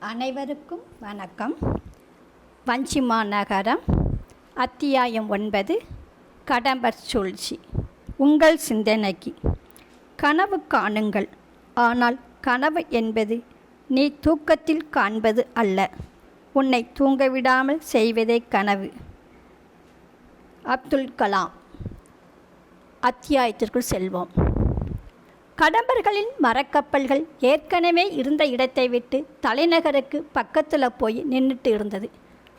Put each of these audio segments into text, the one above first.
அனைவருக்கும் வணக்கம். வஞ்சிமா நகரம், அத்தியாயம் 9, கடம்பர் சூழ்ச்சி. உங்கள் சிந்தனைக்கு. கனவு காணுங்கள், ஆனால் கனவு என்பது நீ தூக்கத்தில் காண்பது அல்ல, உன்னை தூங்கவிடாமல் செய்வதே கனவு. அப்துல் கலாம். அத்தியாயத்திற்குள் செல்வோம். கடம்பர்களின் மரக்கப்பல்கள் ஏற்கனவே இருந்த இடத்தை விட்டு தலைநகருக்கு பக்கத்தில் போய் நின்றுட்டு இருந்தது.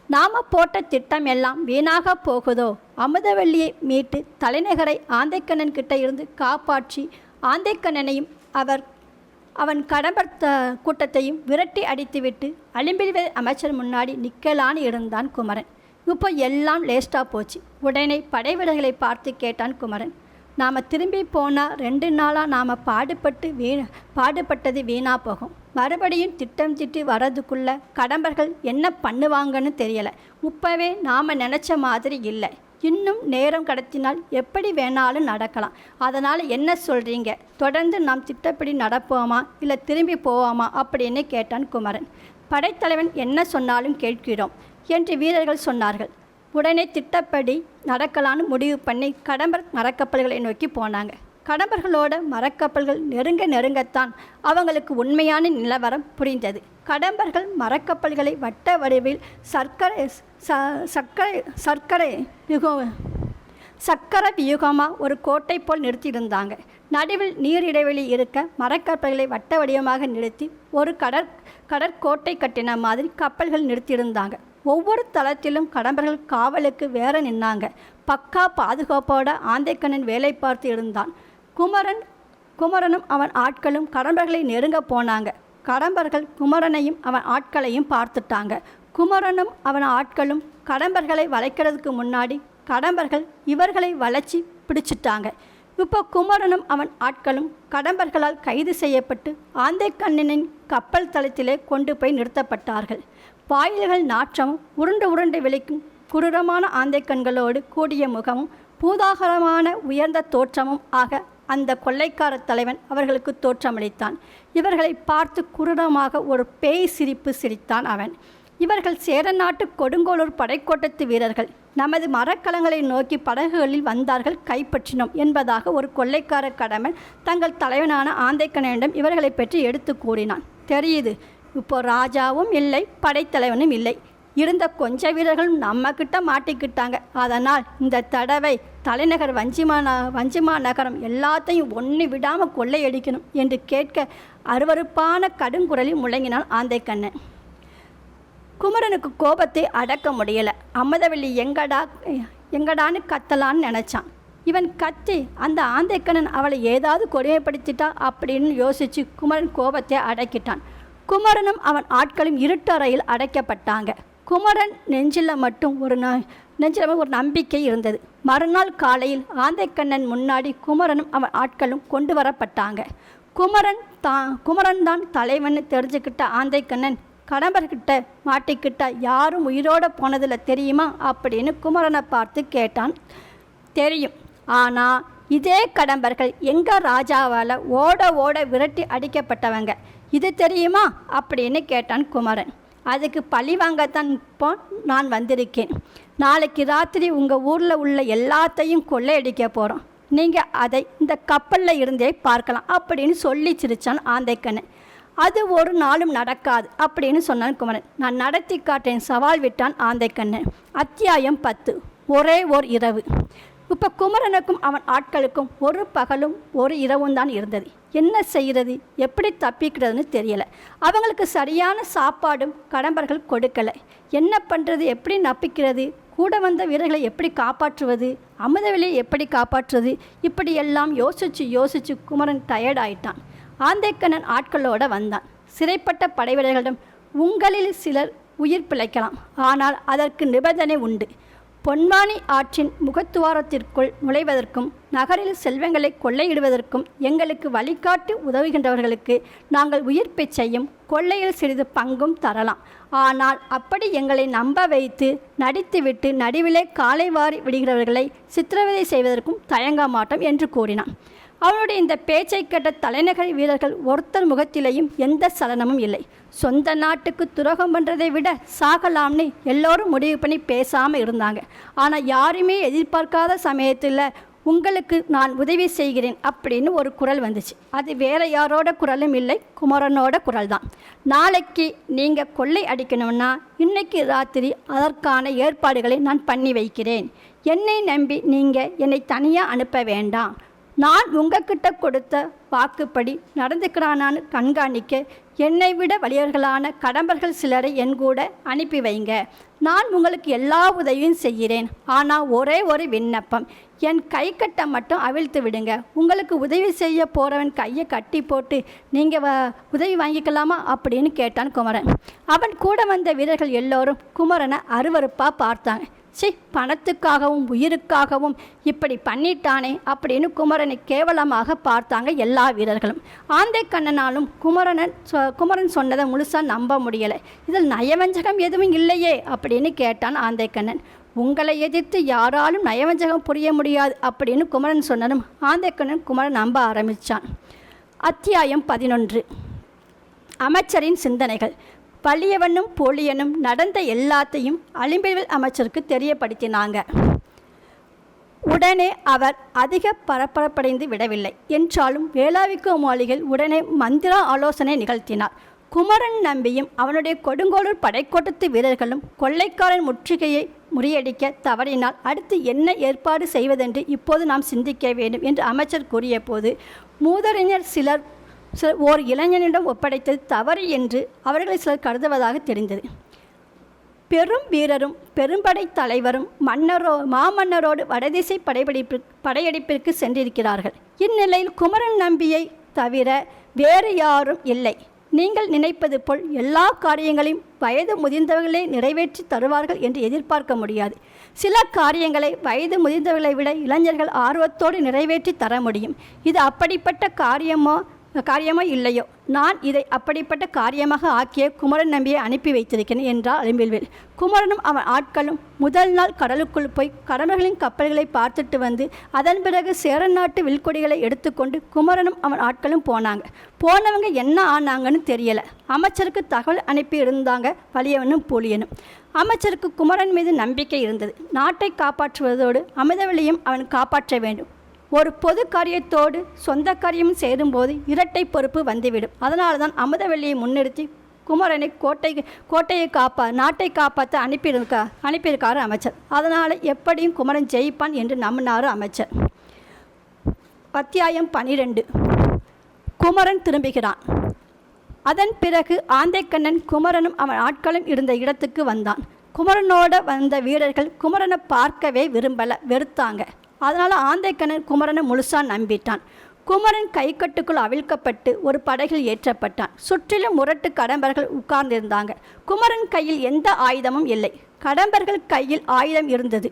நாம் போட்ட திட்டம் எல்லாம் வீணாக போகுதோ? அமுதவல்லியை மீட்டு தலைநகரை ஆந்தைக்கண்ணன் கிட்ட இருந்து காப்பாற்றி ஆந்தைக்கண்ணனையும் அவன் கடம்பர் கூட்டத்தையும் விரட்டி அடித்துவிட்டு அலிம்பிரிவை அமைச்சர் முன்னாடி நிற்கலான்னு இருந்தான் குமரன். இப்போ எல்லாம் லேஸ்டாக போச்சு. உடனே படைவீரர்களை பார்த்து கேட்டான் குமரன். நாம் திரும்பி போனால் 2 நாளாக நாம் பாடுபட்டது வீணாக போகும். மறுபடியும் திட்டம் திட்டி வர்றதுக்குள்ளே கடம்பர்கள் என்ன பண்ணுவாங்கன்னு தெரியலை. இப்போவே நாம் நினச்ச மாதிரி இல்லை. இன்னும் நேரம் கடத்தினால் எப்படி வேணாலும் நடக்கலாம். அதனால் என்ன சொல்கிறீங்க? தொடர்ந்து நாம் திட்டப்படி நடப்போமா இல்லை திரும்பி போவோமா அப்படின்னு கேட்டான் குமரன். படைத்தலைவன் என்ன சொன்னாலும் கேட்கிறோம் என்று வீரர்கள் சொன்னார்கள். உடனே திட்டப்படி நடக்கலான்னு முடிவு பண்ணி கடம்பர் மரக்கப்பல்களை நோக்கி போனாங்க. கடம்பர்களோட மரக்கப்பல்கள் நெருங்கத்தான் அவங்களுக்கு உண்மையான நிலவரம் புரிந்தது. கடம்பர்கள் மரக்கப்பல்களை வட்ட வடிவில் சக்கர வியூகமாக ஒரு கோட்டை போல் நிறுத்தியிருந்தாங்க. நடுவில் நீர் இடைவெளி இருக்க மரக்கப்பல்களை வட்ட வடிவமாக நிறுத்தி ஒரு கடற்கோட்டை கட்டின மாதிரி கப்பல்கள் நிறுத்தியிருந்தாங்க. ஒவ்வொரு தளத்திலும் கடம்பர்கள் காவலுக்கு வேற நின்னாங்க. பக்கா பாதுகாப்போட ஆந்தைக்கண்ணன் வேலை பார்த்து இருந்தான். குமரனும் அவன் ஆட்களும் கடம்பர்களை நெருங்க போனாங்க. கடம்பர்கள் குமரனையும் அவன் ஆட்களையும் பார்த்துட்டாங்க. குமரனும் அவன் ஆட்களும் கடம்பர்களை வளைக்கிறதுக்கு முன்னாடி கடம்பர்கள் இவர்களை வளைச்சி பிடிச்சிட்டாங்க. இப்போ குமரனும் அவன் ஆட்களும் கடம்பர்களால் கைது செய்யப்பட்டு ஆந்தைக்கண்ணனின் கப்பல் தளத்திலே கொண்டு போய் நிறுத்தப்பட்டார்கள். வாயில்கள் நாற்றமும் உருண்டு விழிக்கும் குரூரமான ஆந்தைக்கண்களோடு கூடிய முகமும் பூதாகரமான உயர்ந்த தோற்றமும் ஆக அந்த கொள்ளைக்கார தலைவன் அவர்களுக்கு தோற்றமளித்தான். இவர்களை பார்த்து குரூரமாக ஒரு பேய் சிரிப்பு சிரித்தான் அவன். இவர்கள் சேர நாட்டு கொடுங்கோளூர் படைக்கோட்டத்து வீரர்கள். நமது மரக்கலங்களை நோக்கி படகுகளில் வந்தார்கள், கைப்பற்றினோம் என்பதாக ஒரு கொள்ளைக்கார கடம்பன் தங்கள் தலைவனான ஆந்தைக்கண்ணனிடம் இவர்களை பற்றி எடுத்து கூறினான். தெரியுது, இப்போ ராஜாவும் இல்லை, படைத்தலைவனும் இல்லை. இருந்த கொஞ்ச வீரர்களும் நம்மக்கிட்ட மாட்டிக்கிட்டாங்க. அதனால் இந்த தடவை தலைநகர் வஞ்சிமா நகரம் எல்லாத்தையும் ஒன்று விடாமல் கொள்ளையடிக்கணும் என்று கேட்க அருவருப்பான கடுங்குரலில் முழங்கினான் ஆந்தைக்கண்ணன். குமரனுக்கு கோபத்தை அடக்க முடியலை. அமுதவல்லி எங்கடான்னு கத்தலான்னு நினச்சான். இவன் கத்தி அந்த ஆந்தைக்கண்ணன் அவளை ஏதாவது கொடுமைப்படுத்திட்டா அப்படின்னு யோசித்து குமரன் கோபத்தை அடக்கிட்டான். குமரனும் அவன் ஆட்களும் இருட்டறையில் அடைக்கப்பட்டாங்க. குமரன் நெஞ்சில் மட்டும் ஒரு நம்பிக்கை இருந்தது. மறுநாள் காலையில் ஆந்தைக்கண்ணன் முன்னாடி குமரனும் அவன் ஆட்களும் கொண்டு வரப்பட்டாங்க. குமரன் தான் தலைவன் தெரிஞ்சுக்கிட்ட ஆந்தைக்கண்ணன் கடம்பர்கிட்ட மாட்டிக்கிட்ட யாரும் உயிரோடு போனதில் தெரியுமா அப்படின்னு குமரனை பார்த்து கேட்டான். தெரியும், ஆனால் இதே கடம்பர்கள் எங்கள் ராஜாவால் ஓட விரட்டி அடிக்கப்பட்டவங்க, இது தெரியுமா அப்படின்னு கேட்டான் குமரன். அதுக்கு பழி வாங்கத்தான் இப்போ நான் வந்திருக்கேன். நாளைக்கு ராத்திரி உங்கள் ஊரில் உள்ள எல்லாத்தையும் கொள்ளையடிக்க போகிறோம். நீங்கள் அதை இந்த கப்பலில் இருந்தே பார்க்கலாம் அப்படின்னு சொல்லி சிரித்தான் ஆந்தைக்கண்ணன். அது ஒரு நாளும் நடக்காது அப்படின்னு சொன்னான் குமரன். நான் நடத்தி காட்டேன், சவால் விட்டான் ஆந்தைக்கண்ணன். அத்தியாயம் 10. ஒரே ஓர் இரவு. இப்போ குமரனுக்கும் அவன் ஆட்களுக்கும் ஒரு பகலும் ஒரு இரவும் தான் இருந்தது. என்ன செய்கிறது, எப்படி தப்பிக்கிறதுன்னு தெரியலை. அவங்களுக்கு சரியான சாப்பாடும் கடம்பர்கள் கொடுக்கலை. என்ன பண்ணுறது, எப்படி நப்பிக்கிறது, கூட வந்த வீரர்களை எப்படி காப்பாற்றுவது, அமுதவல்லியை எப்படி காப்பாற்றுவது, இப்படியெல்லாம் யோசித்து குமரன் டயர்ட் ஆயிட்டான். ஆந்தைக்கண்ணன் ஆட்களோடு வந்தான். சிறைப்பட்ட படைவீரர்களிடம் உங்களில் சிலர் உயிர் பிழைக்கலாம், ஆனால் அதற்கு நிபந்தனை உண்டு. பொன்வானி ஆற்றின் முகத்துவாரத்திற்குள் நுழைவதற்கும் நகரில் செல்வங்களை கொள்ளையிடுவதற்கும் எங்களுக்கு வழிகாட்டி உதவுகின்றவர்களுக்கு நாங்கள் உயிர் பிச்சையும் கொள்ளையில் சிறிது பங்கும் தரலாம். ஆனால் அப்படி எங்களை நம்ப வைத்து நடித்துவிட்டு நடுவிலே காலை வாரி விடுகிறவர்களை சித்திரவதை செய்வதற்கும் தயங்க மாட்டோம் என்று கூறினான். அவனுடைய இந்த பேச்சை கேட்ட தலைநகர் வீரர்கள் ஒருத்தர் முகத்திலேயும் எந்த சலனமும் இல்லை. சொந்த நாட்டுக்கு துரோகம் பண்ணுறதை விட சாகலாம்னு எல்லோரும் முடிவு பண்ணி பேசாமல் இருந்தாங்க. ஆனால் யாருமே எதிர்பார்க்காத சமயத்தில் உங்களுக்கு நான் உதவி செய்கிறேன் அப்படின்னு ஒரு குரல் வந்துச்சு. அது வேற யாரோட குரலும் இல்லை, குமரனோட குரல் தான். நாளைக்கு நீங்கள் கொள்ளை அடிக்கணும்னா இன்னைக்கு ராத்திரி அதற்கான ஏற்பாடுகளை நான் பண்ணி வைக்கிறேன். என்னை நம்பி நீங்கள் என்னை தனியாக அனுப்ப வேண்டாம். நான் உங்ககிட்ட கொடுத்த வாக்குப்படி நடந்துக்கிறானான்னு கண்காணிக்க என்னை விட வலியவர்களான கடம்பர்கள் சிலரை என் கூட அனுப்பி வைங்க. நான் உங்களுக்கு எல்லா உதவியும் செய்கிறேன். ஆனால் ஒரே ஒரு விண்ணப்பம், என் கைக்கட்டை மட்டும் அவிழ்த்து விடுங்க. உங்களுக்கு உதவி செய்ய போகிறவன் கையை கட்டி போட்டு நீங்கள் உதவி வாங்கிக்கலாமா அப்படின்னு கேட்டான் குமரன். அவன் கூட வந்த வீரர்கள் எல்லோரும் குமரனை அருவருப்பாக பார்த்தாங்க. பணத்துக்காகவும் உயிருக்காகவும் இப்படி பண்ணிட்டானே அப்படின்னு குமரனை கேவலமாக பார்த்தாங்க எல்லா வீரர்களும். ஆந்தைக்கண்ணனாலும் குமரன் சொன்னதை முழுசாக நம்ப முடியலை. இதில் நயவஞ்சகம் எதுவும் இல்லையே அப்படின்னு கேட்டான் ஆந்தைக்கண்ணன். உங்களை எதிர்த்து யாராலும் நயவஞ்சகம் புரிய முடியாது அப்படின்னு குமரன் சொன்னதும் ஆந்தைக்கண்ணன் குமரன் நம்ப ஆரம்பித்தான். அத்தியாயம் 11. அமைச்சரின் சிந்தனைகள். வலியவனும் போலியனும் நடந்த எல்லாத்தையும் அலிம்பில்வில் அமைச்சருக்கு தெரியப்படுத்தினாங்க. உடனே அவர் அதிக பரபரப்படைந்து விடவில்லை என்றாலும் வேளாவிக்கோ மாளிகையில் உடனே மந்திர ஆலோசனை நிகழ்த்தினார். குமரன் நம்பியும் அவனுடைய கொடுங்கோளூர் படைக்கோட்டத்து வீரர்களும் கொள்ளைக்காரன் முற்றுகையை முறியடிக்க தவறினால் அடுத்து என்ன ஏற்பாடு செய்வதென்று இப்போது நாம் சிந்திக்க வேண்டும் என்று அமைச்சர் கூறிய போது மூதறிஞர் சிலர் ஓர் இளைஞனிடம் ஒப்படைத்தது தவறு என்று அவர்களை சிலர் கருதுவதாக தெரிந்தது. பெரும் வீரரும் பெரும்படை தலைவரும் மாமன்னரோடு வடதிசை படையெடுப்பிற்கு சென்றிருக்கிறார்கள். இந்நிலையில் குமரன் நம்பியை தவிர வேறு யாரும் இல்லை. நீங்கள் நினைப்பது போல் எல்லா காரியங்களையும் வயது முதிர்ந்தவர்களே நிறைவேற்றி தருவார்கள் என்று எதிர்பார்க்க முடியாது. சில காரியங்களை வயது முதிர்ந்தவர்களை விட இளைஞர்கள் ஆர்வத்தோடு நிறைவேற்றி தர முடியும். இது அப்படிப்பட்ட காரியமோ இல்லையோ, நான் இதை அப்படிப்பட்ட காரியமாக ஆக்கிய குமரன் நம்பியை அனுப்பி வைத்திருக்கிறேன் என்றார் அலிம்பில்வேல். குமரனும் அவன் ஆட்களும் முதல் நாள் கடலுக்குள் போய் கடம்பர்களின் கப்பல்களை பார்த்துட்டு வந்து அதன் பிறகு சேர நாட்டு வில்கொடிகளை எடுத்துக்கொண்டு குமரனும் அவன் ஆட்களும் போனாங்க. போனவங்க என்ன ஆனாங்கன்னு தெரியலை. அமைச்சருக்கு தகவல் அனுப்பி இருந்தாங்க வலியவனும் போலியனும். அமைச்சருக்கு குமரன் மீது நம்பிக்கை இருந்தது. நாட்டை காப்பாற்றுவதோடு அமிர்தவல்லியும் அவன் காப்பாற்ற வேண்டும். ஒரு பொது காரியத்தோடு சொந்த காரியமும் சேரும்போது இரட்டை பொறுப்பு வந்துவிடும். அதனால தான் அமிர்தவல்லியை முன்னிறுத்தி குமரனை கோட்டையை நாட்டை காப்பாற்ற அனுப்பியிருக்காரு அமைச்சர். அதனால் எப்படியும் குமரன் ஜெயிப்பான் என்று நம்பினார் அமைச்சர். அத்தியாயம் 12. குமரன் திரும்புகிறான். அதன் பிறகு ஆந்தைக்கண்ணன் குமரனும் அவன் ஆட்களும் இருந்த இடத்துக்கு வந்தான். குமரனோட வந்த வீரர்கள் குமரனை பார்க்கவே வெறுத்தாங்க. அதனால் ஆந்தைக்கண்ணன் குமரனை முழுசாக நம்பிட்டான். குமரன் கைக்கட்டுக்குள் அவிழ்க்கப்பட்டு ஒரு படகில் ஏற்றப்பட்டான். சுற்றிலும் முரட்டு கடம்பர்கள் உட்கார்ந்திருந்தாங்க. குமரன் கையில் எந்த ஆயுதமும் இல்லை. கடம்பர்கள் கையில் ஆயுதம் இருந்தது.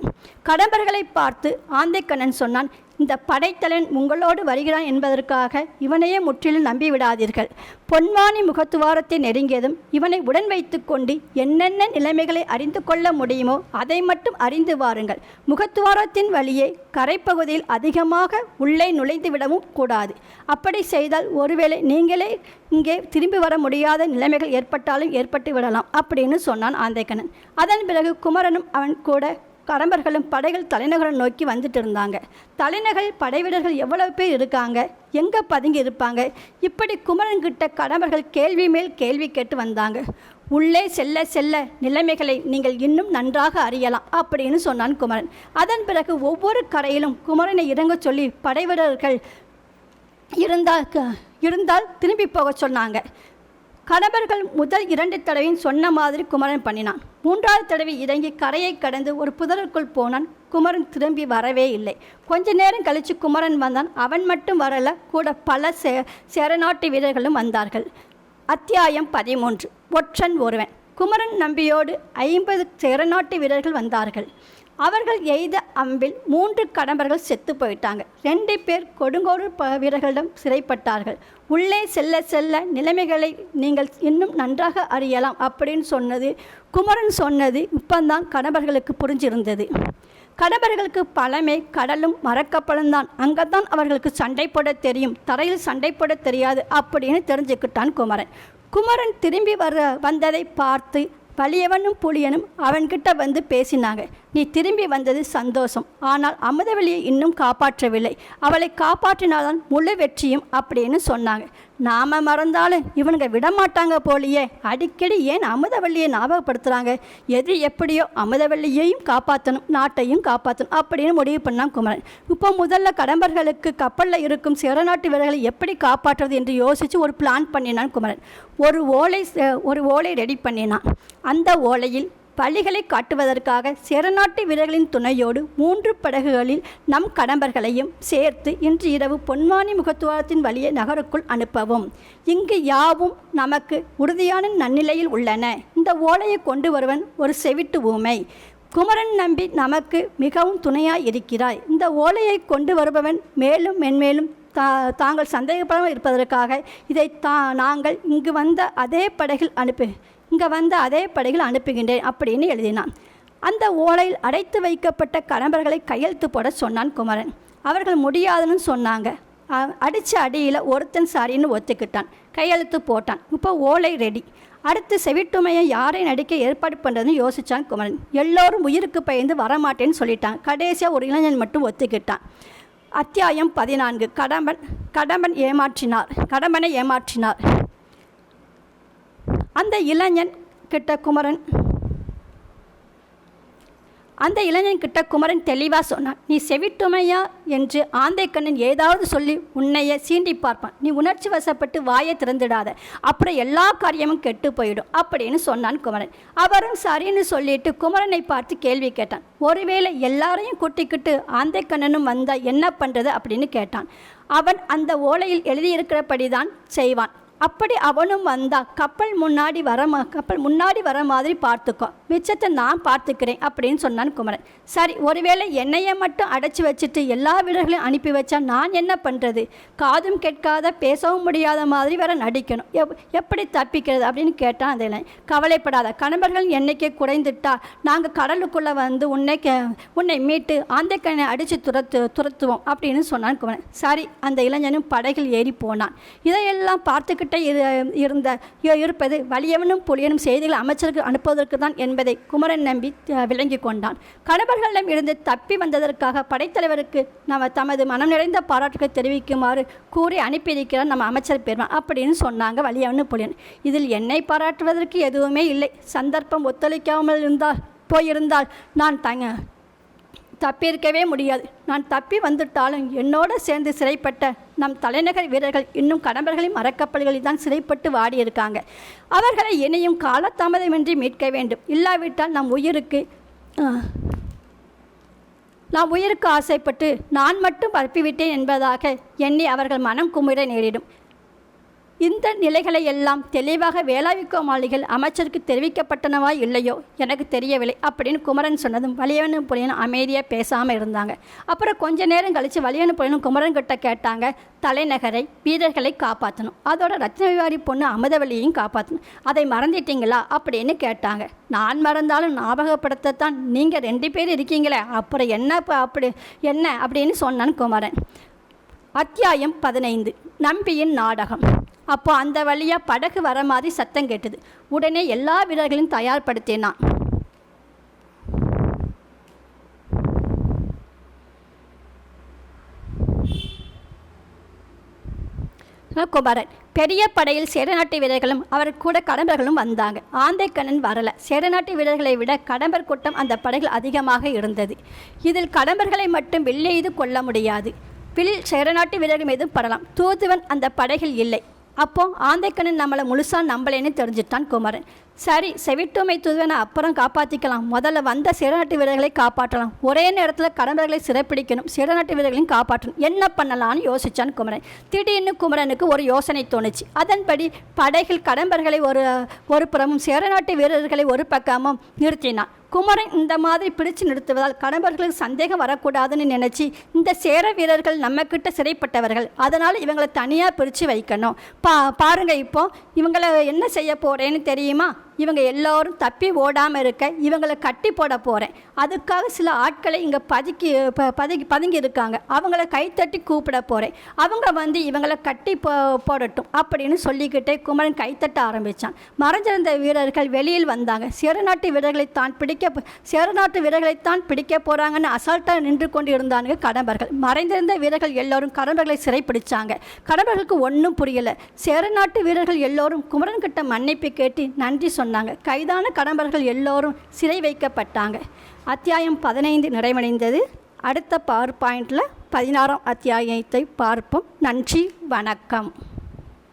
கடம்பர்களை பார்த்து ஆந்தைக்கண்ணன் சொன்னான், இந்த படைத்தலைவன் உங்களோடு வருகிறான் என்பதற்காக இவனையே முற்றிலும் நம்பிவிடாதீர்கள். பொன்வானி முகத்துவாரத்தை நெருங்கியதும் இவனை உடன் வைத்து கொண்டு என்னென்ன நிலைமைகளை அறிந்து கொள்ள முடியுமோ அதை மட்டும் அறிந்து வாருங்கள். முகத்துவாரத்தின் வழியே கரைப்பகுதியில் அதிகமாக உள்ளே நுழைந்து விடவும் கூடாது. அப்படி செய்தால் ஒருவேளை நீங்களே இங்கே திரும்பி வர முடியாத நிலைமைகள் ஏற்பட்டாலும் ஏற்பட்டு விடலாம் அப்படின்னு சொன்னான் ஆந்தைக்கண்ணன். அதன் பிறகு குமரனும் அவன் கூட கடம்பர்களும் படைகள் தலைநகரம் நோக்கி வந்துட்டு இருந்தாங்க. தலைநகரில் படை வீரர்கள் எவ்வளவு பேர் இருக்காங்க, எங்கே பதுங்கி இருப்பாங்க, இப்படி குமரன்கிட்ட கடம்பர்கள் கேள்வி மேல் கேள்வி கேட்டு வந்தாங்க. உள்ளே செல்ல செல்ல நிலைமைகளை நீங்கள் இன்னும் நன்றாக அறியலாம் அப்படின்னு சொன்னான் குமரன். அதன் பிறகு ஒவ்வொரு கரையிலும் குமரனை இறங்க சொல்லி படை வீரர்கள் இருந்தால் திரும்பி போக சொன்னாங்க. கடம்பர்கள் முதல் 2 தடவையும் சொன்ன மாதிரி குமரன் பண்ணினான். 3வது தடவை இறங்கி கரையை கடந்து ஒரு புதருக்குள் போனான். குமரன் திரும்பி வரவே இல்லை. கொஞ்ச நேரம் கழித்து குமரன் வந்தான். அவன் மட்டும் வரல, கூட பல சேரநாட்டு வீரர்களும் வந்தார்கள். அத்தியாயம் 13. ஒற்றன் ஒருவன். குமரன் நம்பியோடு 50 சேரநாட்டு வீரர்கள் வந்தார்கள். அவர்கள் எய்த அம்பில் 3 கடம்பர்கள் செத்து போயிட்டாங்க. 2 பேர் கொடுங்கோடு வீரர்களிடம் சிறைப்பட்டார்கள். உள்ளே செல்ல செல்ல நிலைமைகளை நீங்கள் இன்னும் நன்றாக அறியலாம் அப்படின்னு குமரன் சொன்னது இப்பந்தான் கடம்பர்களுக்கு புரிஞ்சிருந்தது. கடம்பர்களுக்கு பலமே கடலும் மரக்கப்பலும் தான். அங்கேதான் அவர்களுக்கு சண்டை போட தெரியும், தரையில் சண்டை போட தெரியாது அப்படின்னு தெரிஞ்சுக்கிட்டான் குமரன். குமரன் திரும்பி வந்ததை பார்த்து வலியவனும் புலியனும் அவன்கிட்ட வந்து பேசினாங்க. நீ திரும்பி வந்தது சந்தோஷம், ஆனால் அமுதவல்லியை இன்னும் காப்பாற்றவில்லை. அவளை காப்பாற்றினால்தான் முழு வெற்றியும் அப்படின்னு சொன்னாங்க. நாம் மறந்தாலும் இவனுங்க விடமாட்டாங்க போலியே. அடிக்கடி ஏன் அமுதவல்லியை ஞாபகப்படுத்துகிறாங்க? எது எப்படியோ அமுதவல்லியையும் காப்பாற்றணும், நாட்டையும் காப்பாற்றணும் அப்படின்னு முடிவு பண்ணான் குமரன். இப்போ முதல்ல கடம்பர்களுக்கு கப்பலில் இருக்கும் சேரநாட்டு வீரர்களை எப்படி காப்பாற்றுறது என்று யோசித்து ஒரு பிளான் பண்ணினான் குமரன். ஒரு ஓலை ரெடி பண்ணினான். அந்த ஓலையில் பலிகளை காட்டுவதற்காக சேரநாட்டு வீரர்களின் துணையோடு 3 படகுகளில் நம் கடம்பர்களையும் சேர்த்து இன்று இரவு பொன்மானி முகத்துவாரத்தின் வழியே நகருக்குள் அனுப்பவும். இங்கு யாவும் நமக்கு உறுதியான நன்னிலையில் உள்ளன. இந்த ஓலையை கொண்டு வருவன் ஒரு செவிட்டு ஊமை. குமரன் நம்பி நமக்கு மிகவும் துணையாய் இருக்கிறாய். இந்த ஓலையை கொண்டு வருபவன் மேலும் மென்மேலும் தாங்கள் சந்தேகப்படாமல் இருப்பதற்காக இதை நாங்கள் இங்கு வந்த அதே படகில் அனுப்புகின்றேன் அப்படின்னு எழுதினான். அந்த ஓலையில் அடைத்து வைக்கப்பட்ட கடம்பர்களை கையெழுத்து போட சொன்னான் குமரன். அவர்கள் முடியாதுன்னு சொன்னாங்க. அடித்த அடியில் ஒருத்தன் சாரின்னு ஒத்துக்கிட்டான், கையெழுத்து போட்டான். இப்போ ஓலை ரெடி. அடுத்து செவிட்டுமையை யாரை நடிக்க ஏற்பாடு பண்ணுறதுன்னு யோசித்தான் குமரன். எல்லோரும் உயிருக்கு பயந்து வரமாட்டேன்னு சொல்லிட்டான். கடைசியாக ஒரு இளைஞன் மட்டும் ஒத்துக்கிட்டான். அத்தியாயம் 14. கடம்பனை ஏமாற்றினார். அந்த இளைஞன் கிட்ட குமரன் தெளிவாக சொன்னான். நீ செவிட்டுமையா என்று ஆந்தைக்கண்ணன் ஏதாவது சொல்லி உன்னைய சீண்டி பார்ப்பான். நீ உணர்ச்சி வசப்பட்டு வாயை திறந்துடாத, அப்புறம் எல்லா காரியமும் கெட்டு போயிடும் அப்படின்னு சொன்னான் குமரன். அவரும் சரின்னு சொல்லிட்டு குமரனை பார்த்து கேள்வி கேட்டான். ஒருவேளை எல்லாரையும் கூட்டிக்கிட்டு ஆந்தைக்கண்ணனும் வந்தா என்ன பண்ணுறது அப்படின்னு கேட்டான். அவன் அந்த ஓலையில் எழுதியிருக்கிறபடி தான் செய்வான். அப்படி அவனும் வந்தா கப்பல் முன்னாடி வர மாதிரி பார்த்துக்கோ, மிச்சத்தை நான் பார்த்துக்கிறேன் அப்படின்னு சொன்னான் குமரன். சரி, ஒருவேளை என்னையை மட்டும் அடைச்சி வச்சுட்டு எல்லா வீரர்களையும் அனுப்பி வச்சா நான் என்ன பண்ணுறது? காதும் கேட்காத பேசவும் முடியாத மாதிரி வேற நடிக்கணும், எப்படி தப்பிக்கிறது அப்படின்னு கேட்டான். அதில் கவலைப்படாத, கடம்பர்கள் என்னைக்கே குறைந்துட்டா நாங்கள் கடலுக்குள்ளே வந்து உன்னை மீட்டு ஆந்தைக்கண்ணை அடித்து துரத்துவோம் அப்படின்னு சொன்னான் குமரன். சரி, அந்த இளைஞனும் படகில் ஏறி போனான். இதையெல்லாம் பார்த்துக்கிட்டு இருப்பது வலியவனும் புலியனும் செய்திகள் அமைச்சருக்கு அனுப்புவதற்கு தான் என்பதை குமரன் நம்பி விளங்கி கொண்டான். கடம்பர்களிடம் இருந்து தப்பி வந்ததற்காக படைத்தலைவருக்கு தமது மனம் நிறைந்த பாராட்டுகளை தெரிவிக்குமாறு கூறி அனுப்பியிருக்கிறார் நம்ம அமைச்சர் பெருமான் அப்படின்னு சொன்னாங்க வலியவனும் புலியன். இதில் என்னை பாராட்டுவதற்கு எதுவுமே இல்லை. சந்தர்ப்பம் ஒத்துழைக்காமல் போயிருந்தால் நான் தப்பியிருக்கவே முடியாது. நான் தப்பி வந்துட்டாலும் என்னோடு சேர்ந்து சிறைப்பட்ட நம் தலைநகர் வீரர்கள் இன்னும் கடம்பர்களின் மரக்கப்பல்களில் தான் சிறைப்பட்டு வாடியிருக்காங்க. அவர்களை இனியும் காலதாமதமின்றி மீட்க வேண்டும். இல்லாவிட்டால் நம் உயிருக்கு ஆசைப்பட்டு நான் மட்டும் பரப்பிவிட்டேன் என்பதாக எண்ணி அவர்கள் மனம் குமுற நேரிடும். இந்த நிலைகளை எல்லாம் தெளிவாக வேளாவிக்கோ மாளிகையில் அமைச்சருக்கு தெரிவிக்கப்பட்டனவா இல்லையோ எனக்கு தெரியவில்லை அப்படின்னு குமரன் சொன்னதும் வலியவனும் புலியனும் அமைதியாக பேசாமல் இருந்தாங்க. அப்புறம் கொஞ்ச நேரம் கழித்து வலியவனும் புலியனும் குமரன் கிட்ட கேட்டாங்க, தலைநகரை வீரர்களை காப்பாற்றணும், அதோட ரத்னவிகாரி பொண்ணு அமுதவல்லியையும் காப்பாற்றணும், அதை மறந்துட்டீங்களா அப்படின்னு கேட்டாங்க. நான் மறந்தாலும் ஞாபகப்படுத்தத்தான் நீங்கள் 2 பேர் இருக்கீங்களே, அப்புறம் என்ன அப்படின்னு சொன்னான் குமரன். அத்தியாயம் 15. நம்பியின் நாடகம். அப்போ அந்த வழியாக படகு வர மாதிரி சத்தம் கேட்டது. உடனே எல்லா வீரர்களையும் தயார்படுத்தினான். குமரன் பெரிய படையில் சேரநாட்டு வீரர்களும் அவர் கூட கடம்பர்களும் வந்தாங்க. ஆந்தைக்கண்ணன் வரல. சேரநாட்டு வீரர்களை விட கடம்பர் கூட்டம் அந்த படையில் அதிகமாக இருந்தது. இதில் கடம்பர்களை மட்டும் வெள்ளெய்து கொள்ள முடியாது. சேரநாட்டு வீரர்கள் மீதும் படலாம். தூதுவன் அந்த படையில் இல்லை. அப்போ ஆந்தைக்கண்ணன் நம்மளை முழுசாக நம்பலேன்னு தெரிஞ்சிட்டான் குமரன். சரி, செவிட்டுமை தூதுவனை அப்புறம் காப்பாற்றிக்கலாம், முதல்ல வந்த சேரநாட்டு வீரர்களை காப்பாற்றலாம், ஒரே நேரத்தில் கடம்பர்களை சிறைப்பிடிக்கணும், சேரநாட்டு வீரர்களையும் காப்பாற்றணும், என்ன பண்ணலான்னு யோசித்தான் குமரன். திடீர்னு குமரனுக்கு ஒரு யோசனை தோணுச்சு. அதன்படி படையில் கடம்பர்களை ஒரு புறமும் சேரநாட்டு வீரர்களை ஒரு பக்கமும் நிறுத்தினான். குமரன் இந்த மாதிரி பிடிச்சு நிறுத்துவதால் கடம்பர்களுக்கு சந்தேகம் வரக்கூடாதுன்னு நினச்சி, இந்த சேர வீரர்கள் நம்மக்கிட்ட சிறைப்பட்டவர்கள், அதனால் இவங்களை தனியாக பிரித்து வைக்கணும். பாருங்க, இப்போ இவங்களை என்ன செய்ய போகிறேன்னு தெரியுமா? இவங்க எல்லோரும் தப்பி ஓடாமல் இருக்க இவங்களை கட்டி போட போகிறேன். அதுக்காக சில ஆட்களை இங்கே பதுங்கி இருக்காங்க. அவங்கள கைத்தட்டி கூப்பிட போகிறேன். அவங்க வந்து இவங்களை கட்டி போடட்டும் அப்படின்னு சொல்லிக்கிட்டே குமரன் கைத்தட்ட ஆரம்பித்தான். மறைஞ்சிருந்த வீரர்கள் வெளியில் வந்தாங்க. சேரநாட்டு வீரர்களைத்தான் பிடிக்க போகிறாங்கன்னு அசால்ட்டாக நின்று கொண்டு இருந்தாங்க கடம்பர்கள். மறைந்திருந்த வீரர்கள் எல்லோரும் கடம்பர்களை சிறைப்பிடிச்சாங்க. கடம்பர்களுக்கு ஒன்றும் புரியலை. சேரநாட்டு வீரர்கள் எல்லோரும் குமரன் கிட்ட மன்னிப்பு கேட்டு நன்றி சொன்னாங்க. கைதான கடம்பர்கள் எல்லோரும் சிறை வைக்கப்பட்டாங்க. அத்தியாயம் 15 நிறைவடைந்தது. அடுத்த பவர் பாயிண்டில் 16ஆம் அத்தியாயத்தை பார்ப்போம். நன்றி, வணக்கம்.